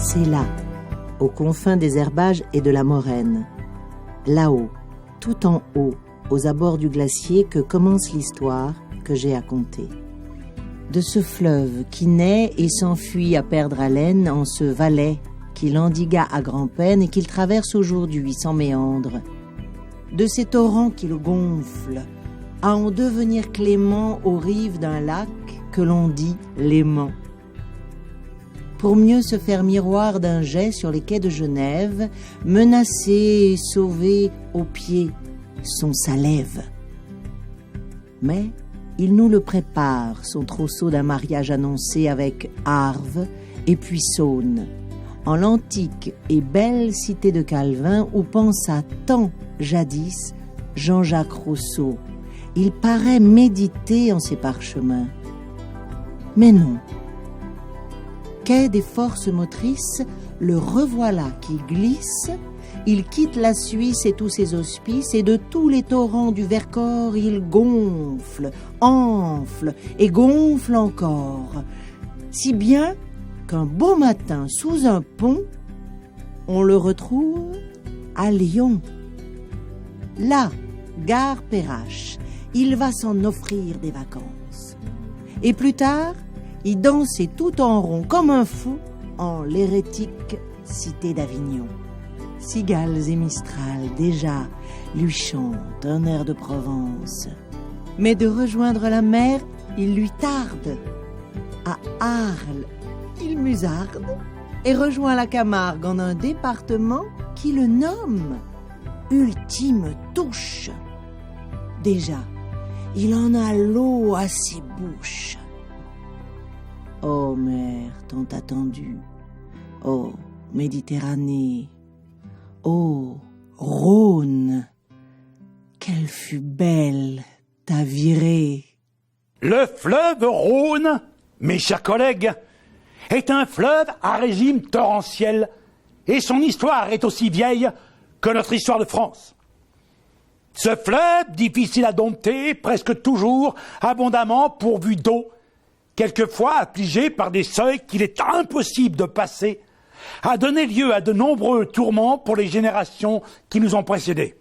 C'est là, aux confins des herbages et de la moraine, là-haut, tout en haut, aux abords du glacier, que commence l'histoire que j'ai à conter. De ce fleuve qui naît et s'enfuit à perdre haleine en ce Valais qu'il endigua à grand-peine et qu'il traverse aujourd'hui sans méandre. De ces torrents qui le gonflent, à en devenir clément aux rives d'un lac que l'on dit Léman. Pour mieux se faire miroir d'un jet sur les quais de Genève, menacé et sauvé aux pieds son Salève. Mais il nous le prépare, son trousseau d'un mariage annoncé avec Arves et puis Saône, en l'antique et belle cité de Calvin où pensa tant jadis Jean-Jacques Rousseau. Il paraît méditer en ses parchemins. Mais non. Quai des forces motrices, le revoilà qui glisse. Il quitte la Suisse et tous ses hospices, et de tous les torrents du Vercors, il gonfle, enfle et gonfle encore. Si bien qu'un beau matin, sous un pont, on le retrouve à Lyon. Là, gare Perrache, il va s'en offrir des vacances. Et plus tard, il dansait tout en rond comme un fou en l'hérétique cité d'Avignon. Cigales et Mistral, déjà, lui chantent un air de Provence. Mais de rejoindre la mer, il lui tarde. À Arles, il musarde et rejoint la Camargue en un département qui le nomme Ultime Touche. Déjà, il en a l'eau à ses bouches. Ô mer tant attendue, ô Méditerranée, ô Rhône, quelle fut belle ta virée. Le fleuve Rhône, mes chers collègues, est un fleuve à régime torrentiel et son histoire est aussi vieille que notre histoire de France. Ce fleuve, difficile à dompter, presque toujours abondamment pourvu d'eau, quelquefois affligé par des seuils qu'il est impossible de passer, a donné lieu à de nombreux tourments pour les générations qui nous ont précédés.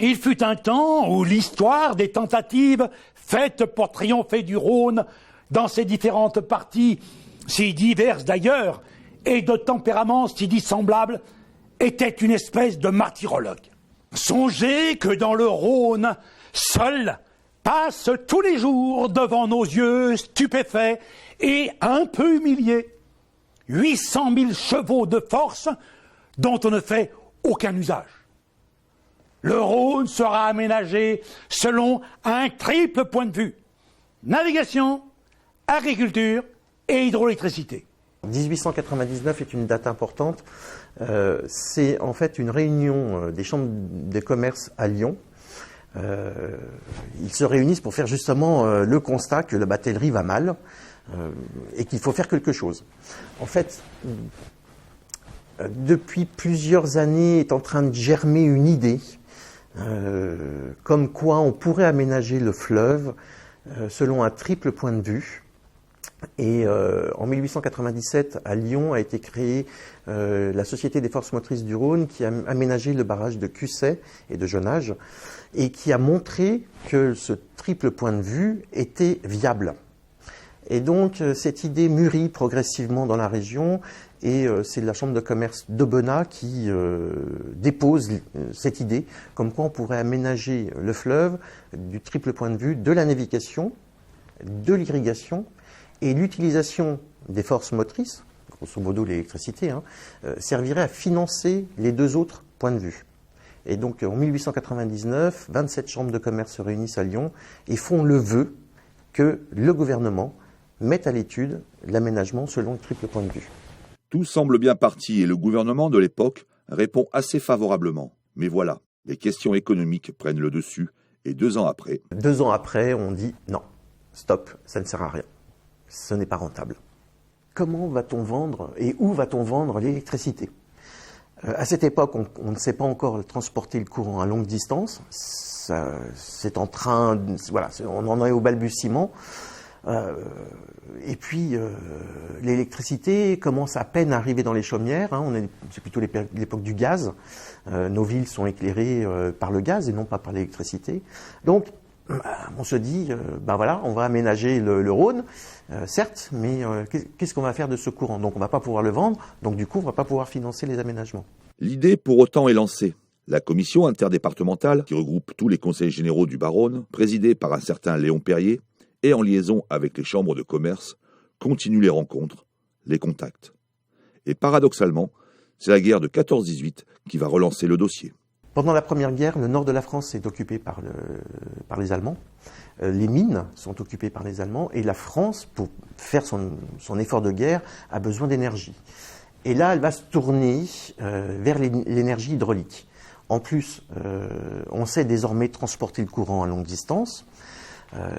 Il fut un temps où l'histoire des tentatives faites pour triompher du Rhône dans ses différentes parties, si diverses d'ailleurs, et de tempéraments si dissemblables, était une espèce de martyrologue. Songez que dans le Rhône, seul passe tous les jours devant nos yeux stupéfaits et un peu humiliés 800 000 chevaux de force dont on ne fait aucun usage. Le Rhône sera aménagé selon un triple point de vue: navigation, agriculture et hydroélectricité. 1899 est une date importante. C'est en fait une réunion des chambres de commerce à Lyon. Ils se réunissent pour faire justement le constat que la batellerie va mal et qu'il faut faire quelque chose. En fait, depuis plusieurs années est en train de germer une idée comme quoi on pourrait aménager le fleuve selon un triple point de vue. Et en 1897, à Lyon, a été créée la Société des forces motrices du Rhône qui a aménagé le barrage de Cusset et de Jonage et qui a montré que ce triple point de vue était viable. Et donc, cette idée mûrit progressivement dans la région et c'est la Chambre de commerce d'Aubenas qui dépose cette idée comme quoi on pourrait aménager le fleuve du triple point de vue de la navigation, de l'irrigation et l'utilisation des forces motrices, grosso modo l'électricité, servirait à financer les deux autres points de vue. Et donc en 1899, 27 chambres de commerce se réunissent à Lyon et font le vœu que le gouvernement mette à l'étude l'aménagement selon le triple point de vue. Tout semble bien parti et le gouvernement de l'époque répond assez favorablement. Mais voilà, les questions économiques prennent le dessus et 2 ans après... 2 ans après, on dit non, stop, ça ne sert à rien. Ce n'est pas rentable. Comment va-t-on vendre et où va-t-on vendre l'électricité ? À cette époque, on ne sait pas encore transporter le courant à longue distance. C'est en train, voilà, on en est au balbutiement. Et puis, l'électricité commence à peine à arriver dans les chaumières. C'est plutôt l'époque du gaz. Nos villes sont éclairées par le gaz et non pas par l'électricité. Donc, on se dit, on va aménager le Rhône, certes, mais qu'est-ce qu'on va faire de ce courant? Donc, on ne va pas pouvoir le vendre. Donc, du coup, on ne va pas pouvoir financer les aménagements. L'idée, pour autant, est lancée. La commission interdépartementale, qui regroupe tous les conseils généraux du Bas-Rhône, présidée par un certain Léon Perrier, et en liaison avec les chambres de commerce, continue les rencontres, les contacts. Et paradoxalement, c'est la guerre de 14-18 qui va relancer le dossier. Pendant la Première Guerre, le nord de la France est occupé par les Allemands. Les mines sont occupées par les Allemands et la France, pour faire son effort de guerre, a besoin d'énergie. Et là, elle va se tourner vers l'énergie hydraulique. En plus, on sait désormais transporter le courant à longue distance.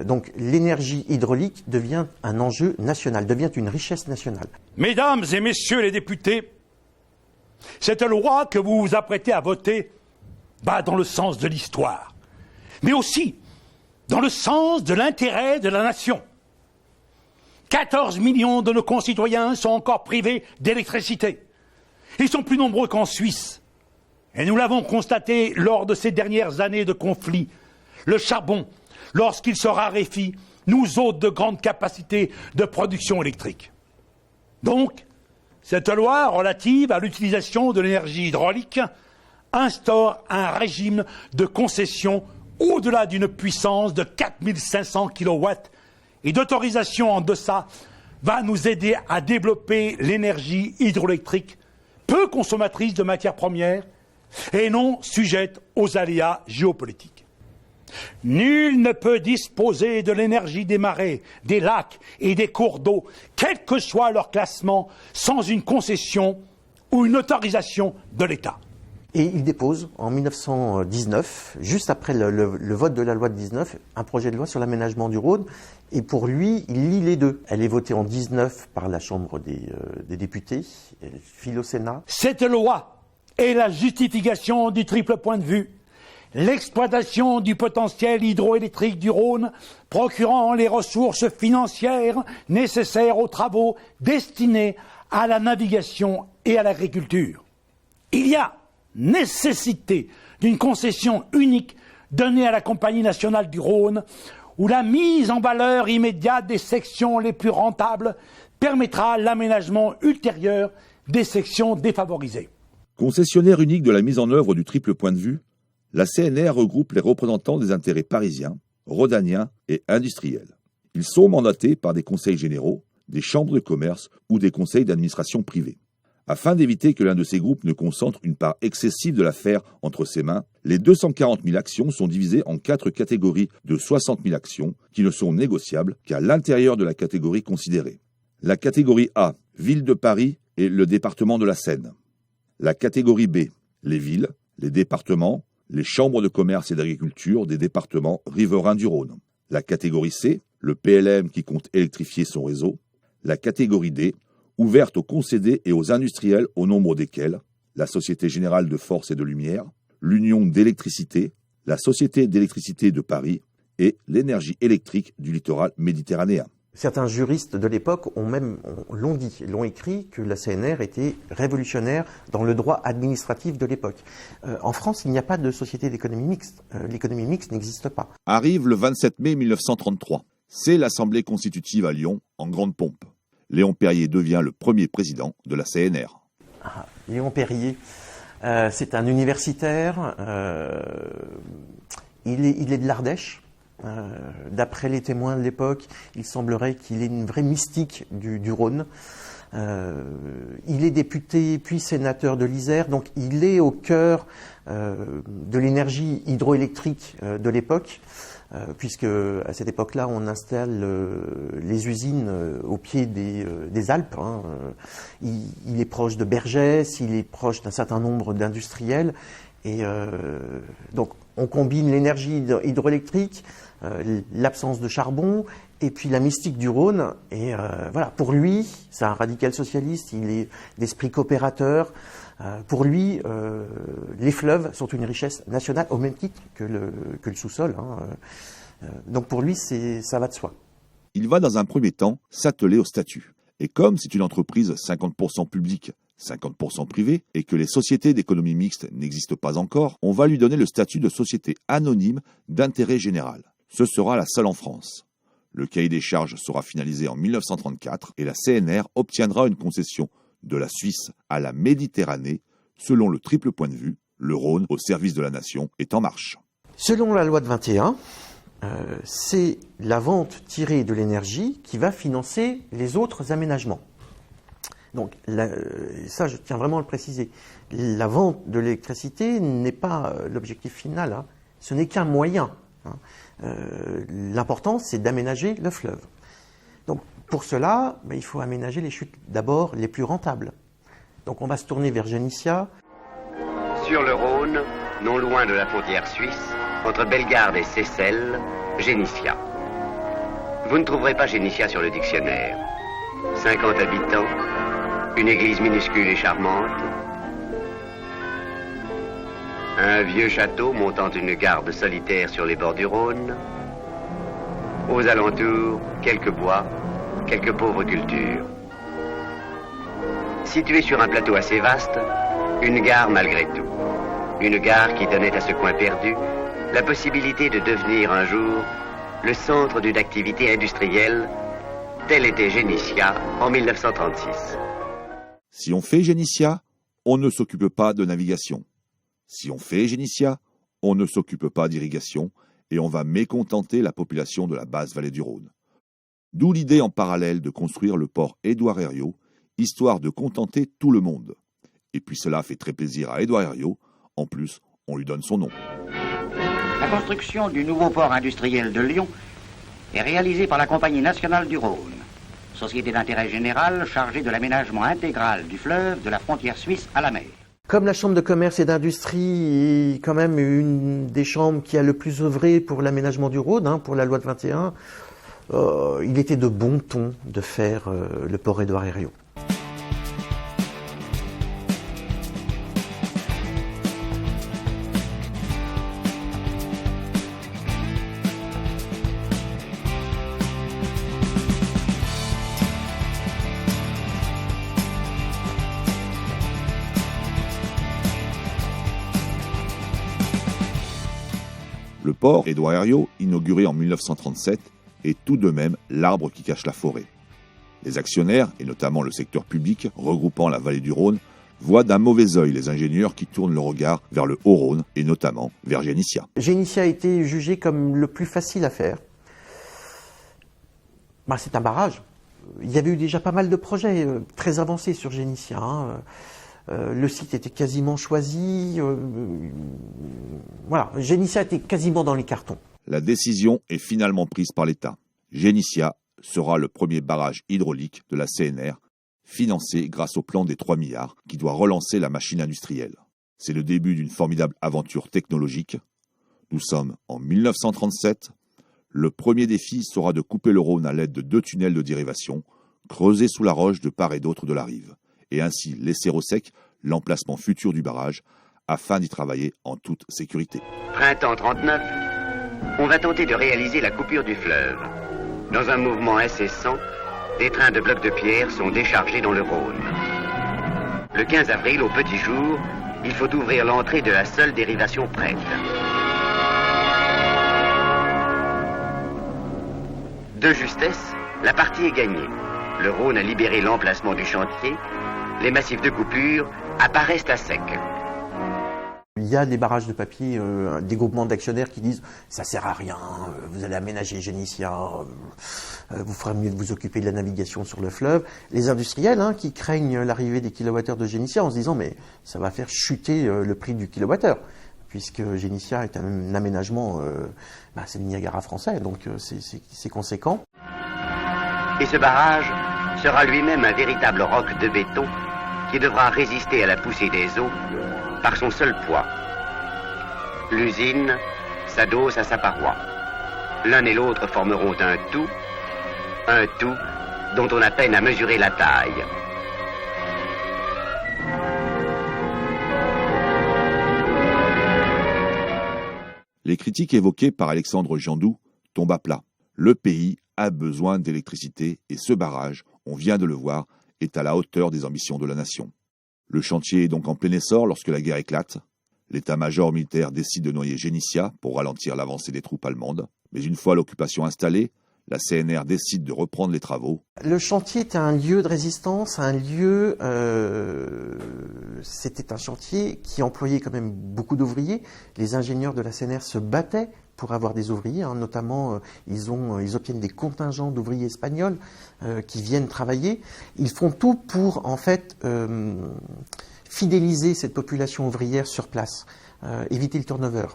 Donc l'énergie hydraulique devient un enjeu national, devient une richesse nationale. Mesdames et messieurs les députés, cette loi que vous vous apprêtez à voter va dans le sens de l'histoire, mais aussi dans le sens de l'intérêt de la nation. 14 millions de nos concitoyens sont encore privés d'électricité. Ils sont plus nombreux qu'en Suisse. Et nous l'avons constaté lors de ces dernières années de conflit. Le charbon, lorsqu'il se raréfie, nous ôte de grandes capacités de production électrique. Donc, cette loi relative à l'utilisation de l'énergie hydraulique instaure un régime de concession au-delà d'une puissance de 4500 kW et d'autorisation en deçà va nous aider à développer l'énergie hydroélectrique peu consommatrice de matières premières et non sujette aux aléas géopolitiques. Nul ne peut disposer de l'énergie des marais, des lacs et des cours d'eau, quel que soit leur classement, sans une concession ou une autorisation de l'État. Et il dépose en 1919, juste après le vote de la loi de 19, un projet de loi sur l'aménagement du Rhône. Et pour lui, il lie les deux. Elle est votée en 19 par la Chambre des députés, elle file au Sénat. Cette loi est la justification du triple point de vue. L'exploitation du potentiel hydroélectrique du Rhône, procurant les ressources financières nécessaires aux travaux destinés à la navigation et à l'agriculture. Il y a nécessité d'une concession unique donnée à la Compagnie nationale du Rhône, où la mise en valeur immédiate des sections les plus rentables permettra l'aménagement ultérieur des sections défavorisées. Concessionnaire unique de la mise en œuvre du triple point de vue, la CNR regroupe les représentants des intérêts parisiens, rhodaniens et industriels. Ils sont mandatés par des conseils généraux, des chambres de commerce ou des conseils d'administration privés. Afin d'éviter que l'un de ces groupes ne concentre une part excessive de l'affaire entre ses mains, les 240 000 actions sont divisées en 4 catégories de 60 000 actions qui ne sont négociables qu'à l'intérieur de la catégorie considérée. La catégorie A, Ville de Paris et le département de la Seine. La catégorie B, les villes, les départements, les chambres de commerce et d'agriculture des départements riverains du Rhône. La catégorie C, le PLM qui compte électrifier son réseau. La catégorie D, ouverte aux concédés et aux industriels au nombre desquels la Société Générale de Force et de Lumière, l'Union d'électricité, la Société d'électricité de Paris et l'énergie électrique du littoral méditerranéen. Certains juristes de l'époque l'ont écrit que la CNR était révolutionnaire dans le droit administratif de l'époque. En France, il n'y a pas de société d'économie mixte. L'économie mixte n'existe pas. Arrive le 27 mai 1933. C'est l'Assemblée constitutive à Lyon, en grande pompe. Léon Perrier devient le premier président de la CNR. Léon Perrier, c'est un universitaire. Il est de l'Ardèche. D'après les témoins de l'époque, il semblerait qu'il ait une vraie mystique du Rhône. Il est député puis sénateur de l'Isère, donc il est au cœur de l'énergie hydroélectrique de l'époque, puisque à cette époque-là, on installe les usines au pied des Alpes. Il est proche de Bergès, il est proche d'un certain nombre d'industriels, et donc on combine l'énergie hydroélectrique, l'absence de charbon, et puis la mystique du Rhône. Et voilà, pour lui, c'est un radical socialiste, il est d'esprit coopérateur. Pour lui, les fleuves sont une richesse nationale au même titre que le sous-sol. Donc pour lui, ça va de soi. il va dans un premier temps s'atteler au statut. Et comme c'est une entreprise 50% publique, 50% privée, et que les sociétés d'économie mixte n'existent pas encore, on va lui donner le statut de société anonyme d'intérêt général. Ce sera la seule en France. Le cahier des charges sera finalisé en 1934 et la CNR obtiendra une concession de la Suisse à la Méditerranée selon le triple point de vue, le Rhône au service de la nation est en marche. Selon la loi de 21, c'est la vente tirée de l'énergie qui va financer les autres aménagements. Donc ça, je tiens vraiment à le préciser. La vente de l'électricité n'est pas l'objectif final, hein. Ce n'est qu'un moyen. Hein. L'important, c'est d'aménager le fleuve. Donc pour cela, il faut aménager les chutes d'abord les plus rentables. Donc on va se tourner vers Génissia. Sur le Rhône, non loin de la frontière suisse, entre Bellegarde et Seyssel, Génissia. Vous ne trouverez pas Génissia sur le dictionnaire. 50 habitants, une église minuscule et charmante, un vieux château montant une garde solitaire sur les bords du Rhône, aux alentours, quelques bois, quelques pauvres cultures. Située sur un plateau assez vaste, une gare malgré tout. Une gare qui donnait à ce coin perdu la possibilité de devenir un jour le centre d'une activité industrielle, telle était Génissia en 1936. Si on fait Génissia, on ne s'occupe pas de navigation. Si on fait Génissia, on ne s'occupe pas d'irrigation et on va mécontenter la population de la basse vallée du Rhône. D'où l'idée en parallèle de construire le port Édouard Herriot, histoire de contenter tout le monde. Et puis cela fait très plaisir à Édouard Herriot, en plus on lui donne son nom. La construction du nouveau port industriel de Lyon est réalisée par la Compagnie nationale du Rhône, société d'intérêt général chargée de l'aménagement intégral du fleuve de la frontière suisse à la mer. Comme la Chambre de commerce et d'industrie est quand même une des chambres qui a le plus œuvré pour l'aménagement du Rhône, pour la loi de 21, il était de bon ton de faire le port Édouard Herriot. Le port Édouard Herriot, inauguré en 1937, est tout de même l'arbre qui cache la forêt. Les actionnaires, et notamment le secteur public, regroupant la vallée du Rhône, voient d'un mauvais œil les ingénieurs qui tournent le regard vers le Haut-Rhône, et notamment vers Génissia. Génissia a été jugé comme le plus facile à faire. C'est un barrage. Il y avait eu déjà pas mal de projets très avancés sur Génissia. Le site était quasiment choisi. Voilà, Génissia était quasiment dans les cartons. La décision est finalement prise par l'État. Génissia sera le premier barrage hydraulique de la CNR, financé grâce au plan des 3 milliards qui doit relancer la machine industrielle. C'est le début d'une formidable aventure technologique. Nous sommes en 1937. Le premier défi sera de couper le Rhône à l'aide de 2 tunnels de dérivation, creusés sous la roche de part et d'autre de la rive, et ainsi laisser au sec l'emplacement futur du barrage, afin d'y travailler en toute sécurité. Printemps 39, on va tenter de réaliser la coupure du fleuve. Dans un mouvement incessant, des trains de blocs de pierre sont déchargés dans le Rhône. Le 15 avril, au petit jour, il faut ouvrir l'entrée de la seule dérivation prête. De justesse, la partie est gagnée. Le Rhône a libéré l'emplacement du chantier. Les massifs de coupure apparaissent à sec. Il y a des barrages de papier, des groupements d'actionnaires qui disent « ça sert à rien, vous allez aménager Génissia, vous ferez mieux de vous occuper de la navigation sur le fleuve ». Les industriels qui craignent l'arrivée des kilowattheures de Génissia en se disant « mais ça va faire chuter le prix du kilowattheure ». Puisque Génissia est un aménagement, c'est le Niagara français, donc c'est conséquent. Et ce barrage sera lui-même un véritable roc de béton qui devra résister à la poussée des eaux par son seul poids. L'usine s'adosse à sa paroi. L'un et l'autre formeront un tout dont on a peine à mesurer la taille. Les critiques évoquées par Alexandre Jandoux tombent à plat. Le pays a besoin d'électricité et ce barrage, on vient de le voir, est à la hauteur des ambitions de la nation. Le chantier est donc en plein essor lorsque la guerre éclate. L'état-major militaire décide de noyer Génissia pour ralentir l'avancée des troupes allemandes. Mais une fois l'occupation installée, la CNR décide de reprendre les travaux. Le chantier était un lieu de résistance, c'était un chantier qui employait quand même beaucoup d'ouvriers. Les ingénieurs de la CNR se battaient pour avoir des ouvriers, notamment ils obtiennent des contingents d'ouvriers espagnols qui viennent travailler. Ils font tout pour en fait fidéliser cette population ouvrière sur place, éviter le turnover.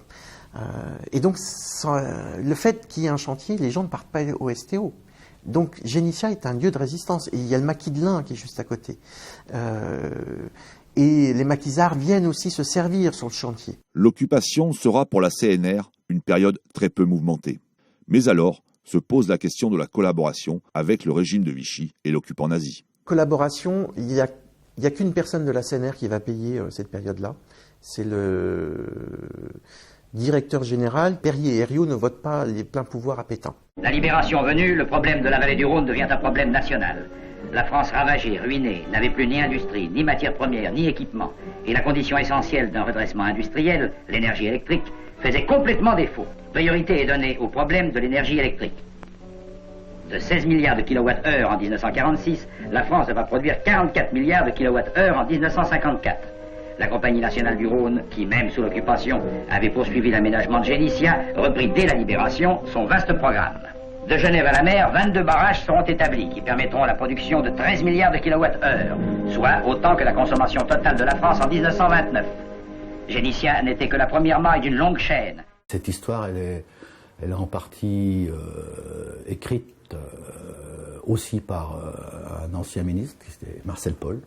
Et donc, le fait qu'il y ait un chantier, les gens ne partent pas au STO. Donc, Génissia est un lieu de résistance. Et il y a le maquis de l'Ain qui est juste à côté. Et les maquisards viennent aussi se servir sur le chantier. L'occupation sera pour la CNR une période très peu mouvementée. Mais alors se pose la question de la collaboration avec le régime de Vichy et l'occupant nazi. Collaboration, il n'y a qu'une personne de la CNR qui va payer cette période-là. C'est le directeur général. Perrier et Herriot ne votent pas les pleins pouvoirs à Pétain. La libération venue, le problème de la vallée du Rhône devient un problème national. La France ravagée, ruinée, n'avait plus ni industrie, ni matières premières, ni équipement. Et la condition essentielle d'un redressement industriel, l'énergie électrique, faisait complètement défaut. Priorité est donnée au problème de l'énergie électrique. De 16 milliards de kWh en 1946, la France va produire 44 milliards de kWh en 1954. La Compagnie nationale du Rhône, qui même sous l'occupation avait poursuivi l'aménagement de Génissia, reprit dès la libération son vaste programme. De Genève à la mer, 22 barrages seront établis qui permettront la production de 13 milliards de kWh, soit autant que la consommation totale de la France en 1929. Génissia n'était que la première maille d'une longue chaîne. Cette histoire, elle est en partie écrite aussi par un ancien ministre, c'était Marcel Paul,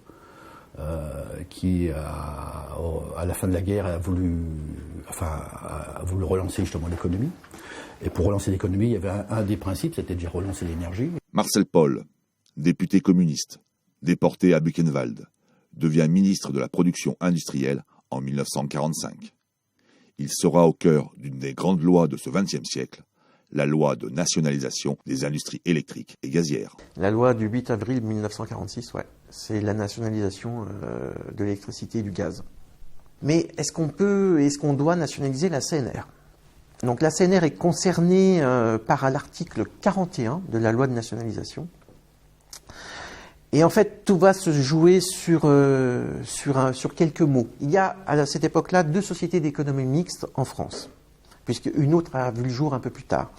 qui à la fin de la guerre a voulu relancer justement l'économie. Et pour relancer l'économie, il y avait un des principes, c'était déjà relancer l'énergie. Marcel Paul, député communiste, déporté à Buchenwald, devient ministre de la production industrielle en 1945. Il sera au cœur d'une des grandes lois de ce XXe siècle, la loi de nationalisation des industries électriques et gazières. La loi du 8 avril 1946, c'est la nationalisation de l'électricité et du gaz. Mais est-ce qu'on doit nationaliser la CNR ? Donc la CNR est concernée par l'article 41 de la loi de nationalisation. Et en fait, tout va se jouer sur quelques mots. Il y a à cette époque-là 2 sociétés d'économie mixte en France, puisqu'une autre a vu le jour un peu plus tard.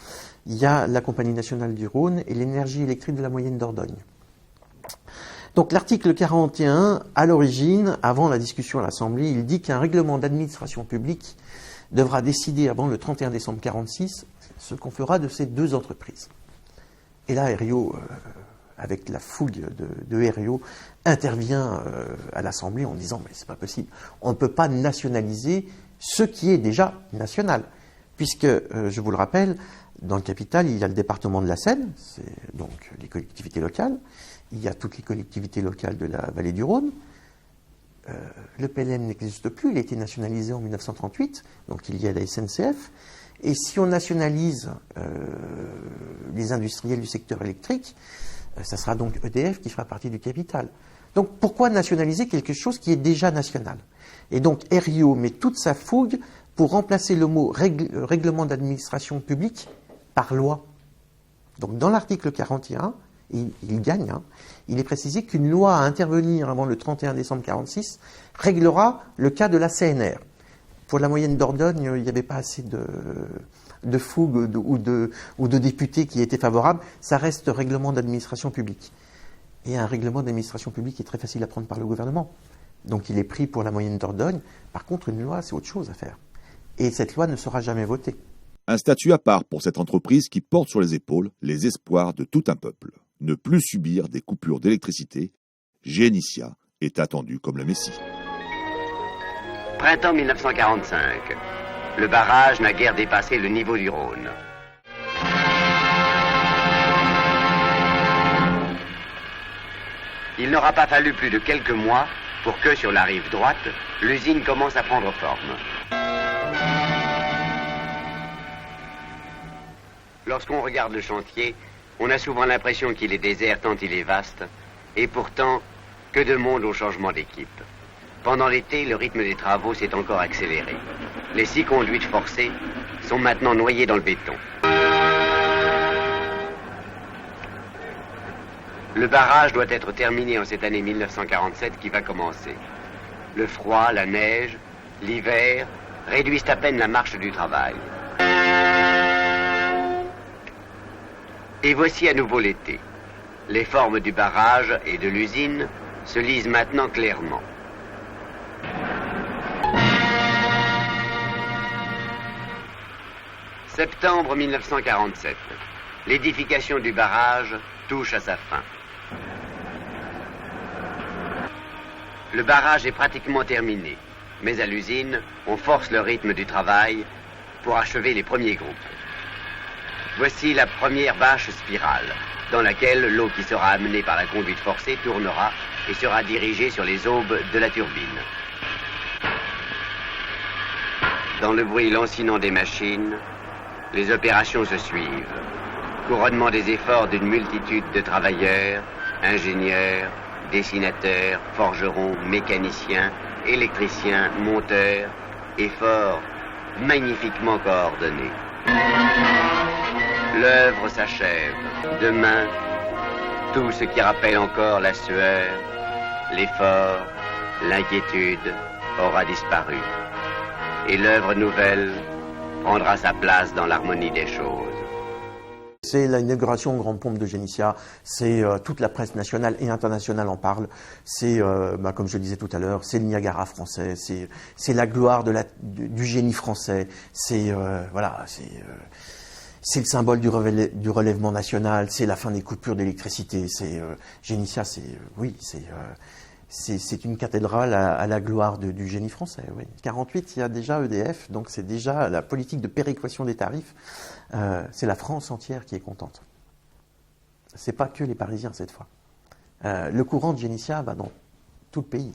Il y a la Compagnie nationale du Rhône et l'énergie électrique de la Moyenne Dordogne. Donc l'article 41, à l'origine, avant la discussion à l'Assemblée, il dit qu'un règlement d'administration publique devra décider avant le 31 décembre 1946 ce qu'on fera de ces 2 entreprises. Et là, Herriot, avec la fougue de Herriot, intervient à l'Assemblée en disant « mais c'est pas possible, on ne peut pas nationaliser ce qui est déjà national ». Puisque, je vous le rappelle, dans le capital, il y a le département de la Seine, c'est donc les collectivités locales, il y a toutes les collectivités locales de la vallée du Rhône. Le PLM n'existe plus, il a été nationalisé en 1938, donc il y a la SNCF. Et si on nationalise les industriels du secteur électrique, ça sera donc EDF qui fera partie du capital. Donc pourquoi nationaliser quelque chose qui est déjà national ? Et donc Herriot met toute sa fougue pour remplacer le mot règlement d'administration publique par loi. Donc dans l'article 41, il gagne, il est précisé qu'une loi à intervenir avant le 31 décembre 1946 réglera le cas de la CNR. Pour la Moyenne Dordogne, il n'y avait pas assez de fougue ou de députés qui étaient favorables. Ça reste règlement d'administration publique. Et un règlement d'administration publique est très facile à prendre par le gouvernement. Donc il est pris pour la Moyenne Dordogne. Par contre, une loi, c'est autre chose à faire. Et cette loi ne sera jamais votée. Un statut à part pour cette entreprise qui porte sur les épaules les espoirs de tout un peuple. Ne plus subir des coupures d'électricité, Génissia est attendu comme le Messie. Printemps 1945. Le barrage n'a guère dépassé le niveau du Rhône. Il n'aura pas fallu plus de quelques mois pour que, sur la rive droite, l'usine commence à prendre forme. Lorsqu'on regarde le chantier, On a souvent l'impression qu'il est désert tant il est vaste, et pourtant, que de monde au changement d'équipe. Pendant l'été, le rythme des travaux s'est encore accéléré. Les 6 conduites forcées sont maintenant noyées dans le béton. Le barrage doit être terminé en cette année 1947 qui va commencer. Le froid, la neige, l'hiver réduisent à peine la marche du travail. Et voici à nouveau l'été. Les formes du barrage et de l'usine se lisent maintenant clairement. Septembre 1947. L'édification du barrage touche à sa fin. Le barrage est pratiquement terminé, mais à l'usine, on force le rythme du travail pour achever les premiers groupes. Voici la première bâche spirale, dans laquelle l'eau qui sera amenée par la conduite forcée tournera et sera dirigée sur les aubes de la turbine. Dans le bruit lancinant des machines, les opérations se suivent. Couronnement des efforts d'une multitude de travailleurs, ingénieurs, dessinateurs, forgerons, mécaniciens, électriciens, monteurs, efforts magnifiquement coordonnés. L'œuvre s'achève. Demain, tout ce qui rappelle encore la sueur, l'effort, l'inquiétude aura disparu. Et l'œuvre nouvelle prendra sa place dans l'harmonie des choses. C'est l'inauguration en grande pompe de Génissia, c'est toute la presse nationale et internationale en parle, c'est, comme je le disais tout à l'heure, c'est le Niagara français, c'est la gloire du génie français, c'est c'est le symbole du relèvement national, c'est la fin des coupures d'électricité, Génissia, c'est une cathédrale à la gloire du génie français. Oui. 48, il y a déjà EDF, donc c'est déjà la politique de péréquation des tarifs. C'est la France entière qui est contente. C'est pas que les Parisiens cette fois. Le courant de Génissia va dans tout le pays.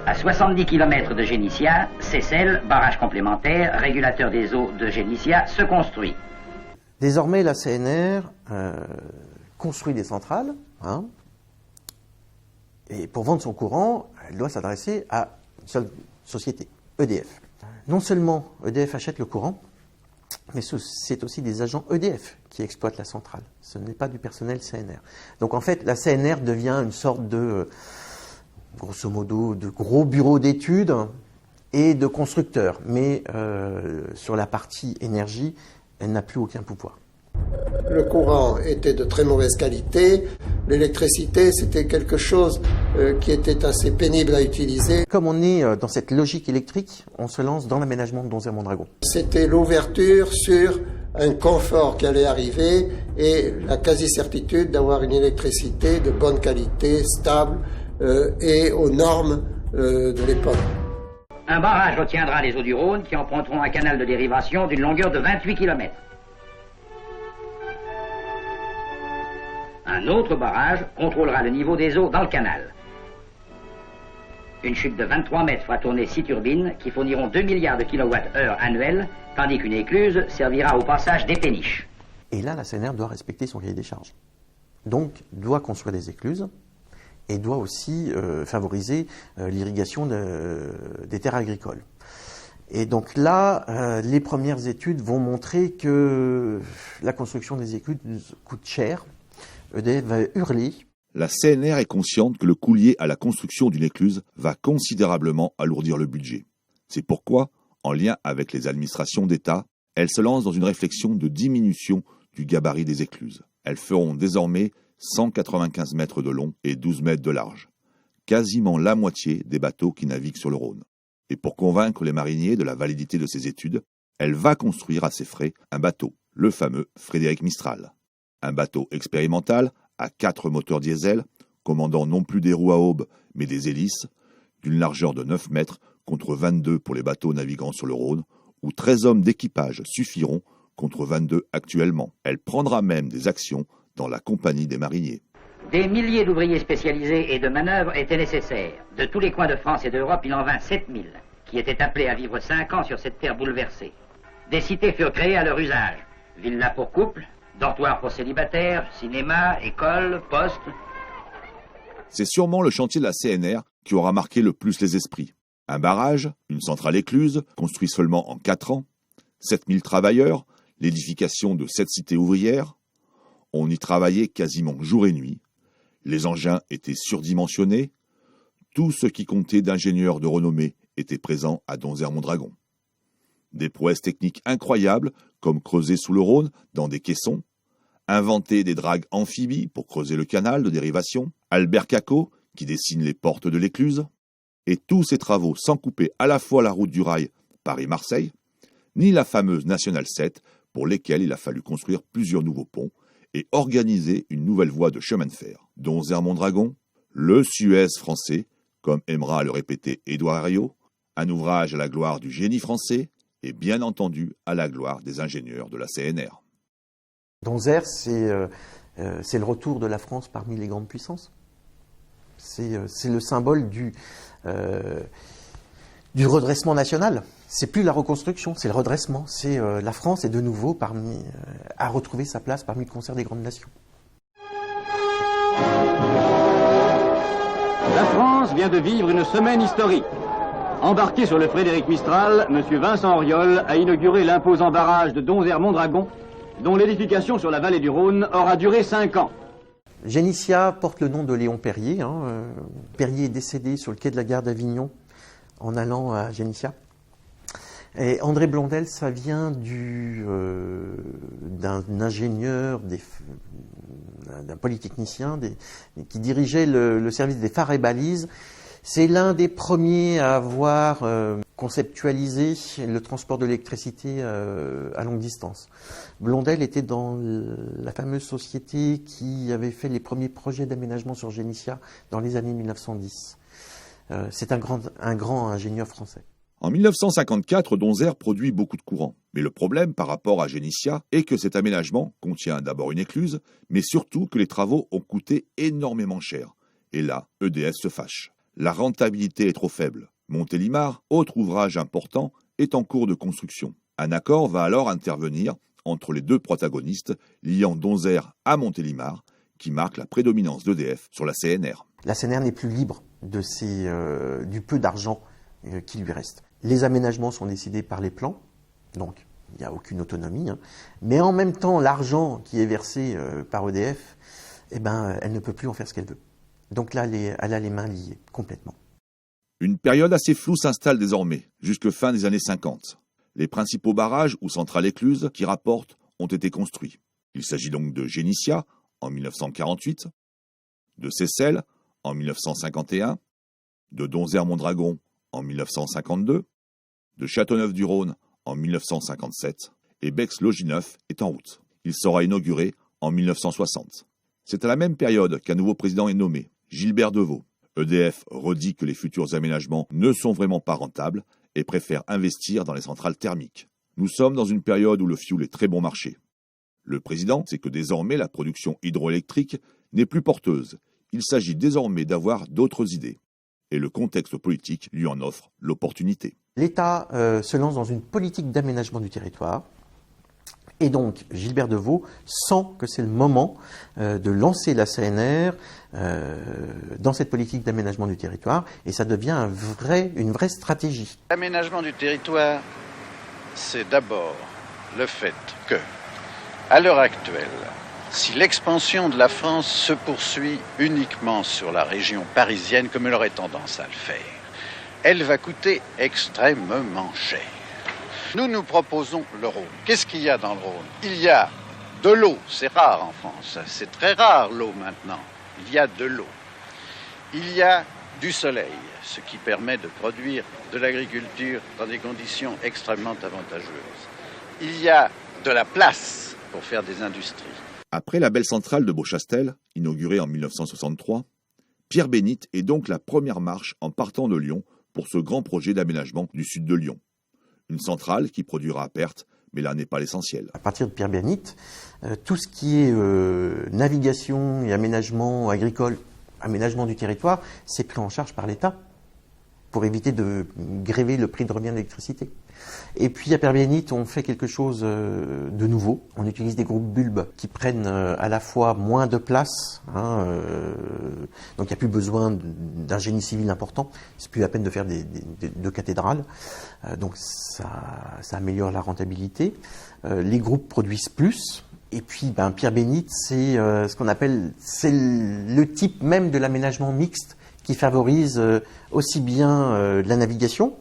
À 70 km de Génissia, Seyssel, barrage complémentaire, régulateur des eaux de Génissia, se construit. Désormais, la CNR construit des centrales, et pour vendre son courant, elle doit s'adresser à une seule société, EDF. Non seulement EDF achète le courant, mais c'est aussi des agents EDF qui exploitent la centrale. Ce n'est pas du personnel CNR. Donc en fait, la CNR devient une sorte de, grosso modo, de gros bureau d'études et de constructeur. Mais sur la partie énergie, elle n'a plus aucun pouvoir. Le courant était de très mauvaise qualité. L'électricité, c'était quelque chose qui était assez pénible à utiliser. Comme on est dans cette logique électrique, on se lance dans l'aménagement de Donzé-Mondragon. C'était l'ouverture sur un confort qui allait arriver et la quasi-certitude d'avoir une électricité de bonne qualité, stable et aux normes de l'époque. Un barrage retiendra les eaux du Rhône qui emprunteront un canal de dérivation d'une longueur de 28 km. Un autre barrage contrôlera le niveau des eaux dans le canal. Une chute de 23 mètres fera tourner 6 turbines qui fourniront 2 milliards de kWh annuels, tandis qu'une écluse servira au passage des péniches. Et là, la CNR doit respecter son cahier des charges. Donc, doit construire des écluses et doit aussi favoriser l'irrigation des terres agricoles. Et donc là, les premières études vont montrer que la construction des écluses coûte cher. EDF va hurler. La CNR est consciente que le coût lié à la construction d'une écluse va considérablement alourdir le budget. C'est pourquoi, en lien avec les administrations d'État, elle se lance dans une réflexion de diminution du gabarit des écluses. Elles feront désormais 195 mètres de long et 12 mètres de large, quasiment la moitié des bateaux qui naviguent sur le Rhône. Et pour convaincre les mariniers de la validité de ces études, elle va construire à ses frais un bateau, le fameux Frédéric Mistral. Un bateau expérimental à 4 moteurs diesel, commandant non plus des roues à aubes, mais des hélices, d'une largeur de 9 mètres contre 22 pour les bateaux naviguant sur le Rhône, où 13 hommes d'équipage suffiront contre 22 actuellement. Elle prendra même des actions dans la compagnie des mariniers. Des milliers d'ouvriers spécialisés et de manœuvres étaient nécessaires. De tous les coins de France et d'Europe, il en vint 7000, qui étaient appelés à vivre 5 ans sur cette terre bouleversée. Des cités furent créées à leur usage. Villas pour couple, Dortoirs pour célibataires, cinéma, école, poste. C'est sûrement le chantier de la CNR qui aura marqué le plus les esprits. Un barrage, une centrale écluse, construit seulement en 4 ans, 7000 travailleurs, l'édification de 7 cités ouvrières. On y travaillait quasiment jour et nuit. Les engins étaient surdimensionnés. Tout ce qui comptait d'ingénieurs de renommée était présent à Donzère-Mondragon. Des prouesses techniques incroyables, comme creuser sous le Rhône dans des caissons, inventer des dragues amphibies pour creuser le canal de dérivation, Albert Cacot qui dessine les portes de l'écluse, et tous ces travaux sans couper à la fois la route du rail Paris-Marseille, ni la fameuse Nationale 7 pour lesquelles il a fallu construire plusieurs nouveaux ponts et organiser une nouvelle voie de chemin de fer. Donzère-Mondragon, le Suez français, comme aimera le répéter Édouard Herriot, un ouvrage à la gloire du génie français et bien entendu à la gloire des ingénieurs de la CNR. Donzère, c'est le retour de la France parmi les grandes puissances. C'est le symbole du redressement national. C'est plus la reconstruction, c'est le redressement. C'est la France est de nouveau à retrouver sa place parmi le concert des grandes nations. La France vient de vivre une semaine historique. Embarqué sur le Frédéric Mistral, M. Vincent Auriol a inauguré l'imposant barrage de Donzère-Mondragon, dont l'édification sur la vallée du Rhône aura duré 5 ans. Génissia porte le nom de Léon Perrier. Perrier est décédé sur le quai de la gare d'Avignon en allant à Génissia. Et André Blondel, ça vient d'un ingénieur, d'un polytechnicien qui dirigeait le service des phares et balises. C'est l'un des premiers à avoir conceptualisé le transport de l'électricité à longue distance. Blondel était dans la fameuse société qui avait fait les premiers projets d'aménagement sur Génissia dans les années 1910. C'est un grand ingénieur français. En 1954, Donzère produit beaucoup de courant. Mais le problème par rapport à Génissia est que cet aménagement contient d'abord une écluse, mais surtout que les travaux ont coûté énormément cher. Et là, EDF se fâche. La rentabilité est trop faible. Montélimar, autre ouvrage important, est en cours de construction. Un accord va alors intervenir entre les deux protagonistes, liant Donzère à Montélimar, qui marque la prédominance d'EDF sur la CNR. La CNR n'est plus libre du peu d'argent qui lui reste. Les aménagements sont décidés par les plans, donc il n'y a aucune autonomie. Mais en même temps, l'argent qui est versé par EDF, elle ne peut plus en faire ce qu'elle veut. Donc là, elle a les mains liées complètement. Une période assez floue s'installe désormais, jusque fin des années 50. Les principaux barrages ou centrales écluses qui rapportent ont été construits. Il s'agit donc de Génissia en 1948, de Seyssel en 1951, de Donzère-Mondragon en 1952, de Châteauneuf-du-Rhône en 1957, et Bex-Logineuf est en route. Il sera inauguré en 1960. C'est à la même période qu'un nouveau président est nommé, Gilbert Deveau. EDF redit que les futurs aménagements ne sont vraiment pas rentables et préfère investir dans les centrales thermiques. Nous sommes dans une période où le fioul est très bon marché. Le président sait que désormais la production hydroélectrique n'est plus porteuse. Il s'agit désormais d'avoir d'autres idées. Et le contexte politique lui en offre l'opportunité. L'État se lance dans une politique d'aménagement du territoire. Et donc, Gilbert Deveau sent que c'est le moment de lancer la CNR dans cette politique d'aménagement du territoire, et ça devient une vraie stratégie. L'aménagement du territoire, c'est d'abord le fait que, à l'heure actuelle, si l'expansion de la France se poursuit uniquement sur la région parisienne, comme elle aurait tendance à le faire, elle va coûter extrêmement cher. Nous proposons le Rhône. Qu'est-ce qu'il y a dans le Rhône? Il y a de l'eau, c'est rare en France, c'est très rare l'eau maintenant. Il y a de l'eau. Il y a du soleil, ce qui permet de produire de l'agriculture dans des conditions extrêmement avantageuses. Il y a de la place pour faire des industries. Après la belle centrale de Beauchastel, inaugurée en 1963, Pierre-Bénite est donc la première marche en partant de Lyon pour ce grand projet d'aménagement du sud de Lyon. Une centrale qui produira à perte, mais là n'est pas l'essentiel. À partir de Pierre-Bénite, tout ce qui est navigation et aménagement agricole, aménagement du territoire, c'est pris en charge par l'État pour éviter de gréver le prix de revient de l'électricité. Et puis à Pierre-Bénite, on fait quelque chose de nouveau. On utilise des groupes bulbes qui prennent à la fois moins de place, donc il n'y a plus besoin d'un génie civil important. C'est plus la peine de faire de cathédrales, donc ça améliore la rentabilité. Les groupes produisent plus. Et puis, Pierre-Bénite, c'est ce qu'on appelle, c'est le type même de l'aménagement mixte qui favorise aussi bien la navigation,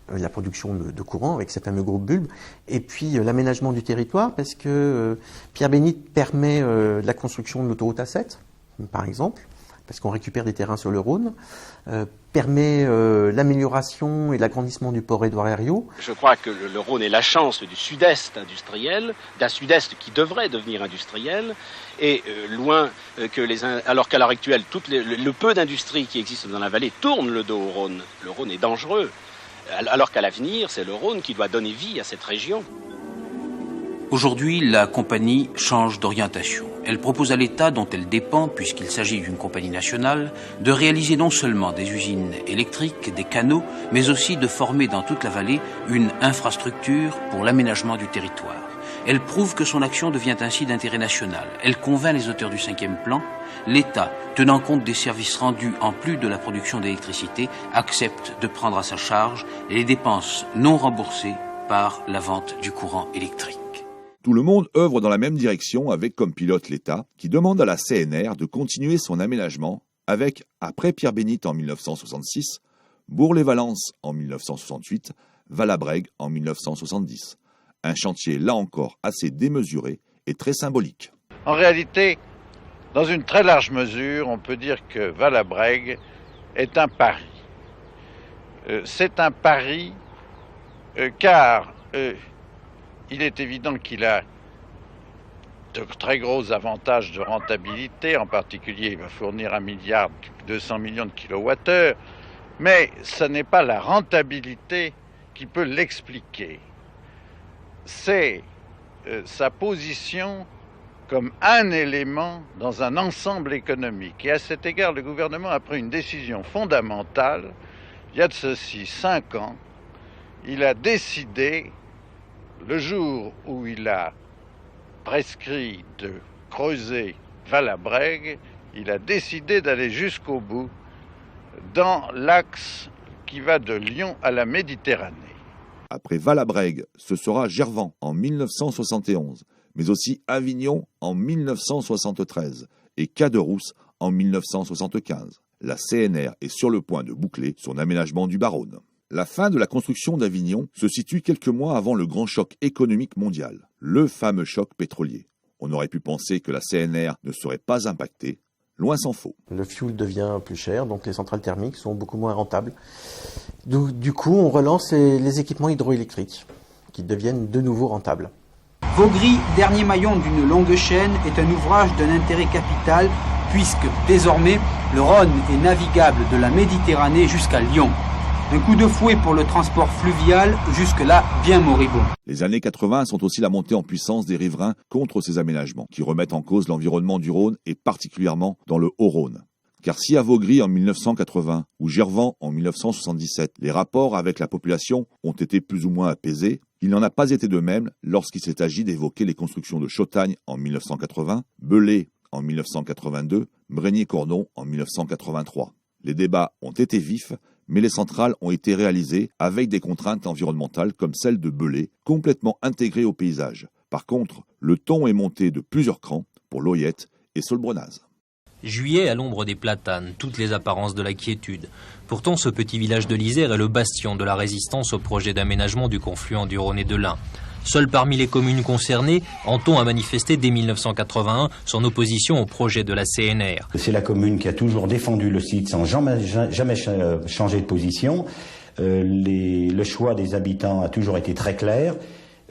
la production de courant avec ces fameux groupes bulbes, et puis l'aménagement du territoire, parce que Pierre-Bénite permet la construction de l'autoroute A7, par exemple, parce qu'on récupère des terrains sur le Rhône, permet l'amélioration et l'agrandissement du port Édouard Herriot. Je crois que le Rhône est la chance du sud-est industriel, d'un sud-est qui devrait devenir industriel, et loin que alors qu'à l'heure actuelle, le peu d'industries qui existent dans la vallée tournent le dos au Rhône. Le Rhône est dangereux, alors qu'à l'avenir, c'est le Rhône qui doit donner vie à cette région. Aujourd'hui, la compagnie change d'orientation. Elle propose à l'État, dont elle dépend, puisqu'il s'agit d'une compagnie nationale, de réaliser non seulement des usines électriques, des canaux, mais aussi de former dans toute la vallée une infrastructure pour l'aménagement du territoire. Elle prouve que son action devient ainsi d'intérêt national. Elle convainc les auteurs du 5e plan. L'État, tenant compte des services rendus en plus de la production d'électricité, accepte de prendre à sa charge les dépenses non remboursées par la vente du courant électrique. Tout le monde œuvre dans la même direction avec comme pilote l'État qui demande à la CNR de continuer son aménagement avec, après Pierre-Bénite en 1966, Bourg-les-Valences en 1968, Valabrègue en 1970. Un chantier, là encore, assez démesuré et très symbolique. En réalité, dans une très large mesure, on peut dire que Valabrègue est un pari. C'est un pari car il est évident qu'il a de très gros avantages de rentabilité. En particulier, il va fournir 1,2 milliard de kilowattheures. Mais ce n'est pas la rentabilité qui peut l'expliquer. C'est sa position comme un élément dans un ensemble économique. Et à cet égard, le gouvernement a pris une décision fondamentale. Il y a de ceci 5 ans, il a décidé, le jour où il a prescrit de creuser Valabrègue, il a décidé d'aller jusqu'au bout dans l'axe qui va de Lyon à la Méditerranée. Après Valabrègue, ce sera Gervans en 1971, mais aussi Avignon en 1973 et Caderousse en 1975. La CNR est sur le point de boucler son aménagement du Bas-Rhône. La fin de la construction d'Avignon se situe quelques mois avant le grand choc économique mondial, le fameux choc pétrolier. On aurait pu penser que la CNR ne serait pas impactée, loin s'en faut. Le fuel devient plus cher, donc les centrales thermiques sont beaucoup moins rentables. Du coup, on relance les équipements hydroélectriques, qui deviennent de nouveau rentables. Vaugry, dernier maillon d'une longue chaîne, est un ouvrage d'un intérêt capital, puisque désormais, le Rhône est navigable de la Méditerranée jusqu'à Lyon. Un coup de fouet pour le transport fluvial, jusque-là bien moribond. Les années 80 sont aussi la montée en puissance des riverains contre ces aménagements, qui remettent en cause l'environnement du Rhône et particulièrement dans le Haut-Rhône. Car si à Vaugry en 1980 ou Gervans en 1977, les rapports avec la population ont été plus ou moins apaisés, il n'en a pas été de même lorsqu'il s'est agi d'évoquer les constructions de Chautagne en 1980, Belay en 1982, Brégnier-Cordon en 1983. Les débats ont été vifs, mais les centrales ont été réalisées avec des contraintes environnementales comme celle de Belay, complètement intégrée au paysage. Par contre, le ton est monté de plusieurs crans pour l'Oyette et Solbrenaz. Juillet à l'ombre des platanes, toutes les apparences de la quiétude. Pourtant, ce petit village de l'Isère est le bastion de la résistance au projet d'aménagement du confluent du Rhône et de l'Ain. Seul parmi les communes concernées, Anton a manifesté dès 1981 son opposition au projet de la CNR. C'est la commune qui a toujours défendu le site sans jamais changer de position. Le choix des habitants a toujours été très clair.